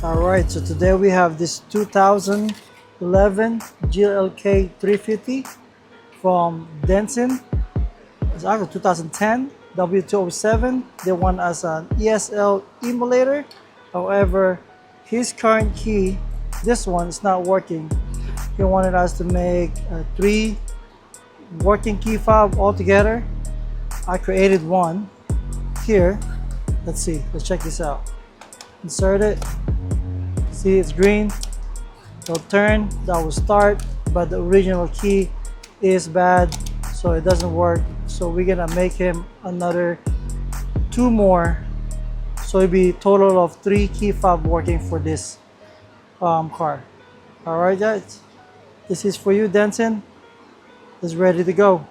All right, so today we have this 2011 GLK 350 from Denson. It's actually 2010 W207. They want us an ESL emulator. However, his current key, this one, is not working. He wanted us to make three working key fob altogether. I created one here. Let's see, let's check this out. Insert it. See, it's green. It'll turn, that will start, but the original key is bad, so it doesn't work. So we're gonna make him another two more, so it'll be a total of three key fob working for this car. All right, guys, this is for you, Denson. It's ready to go.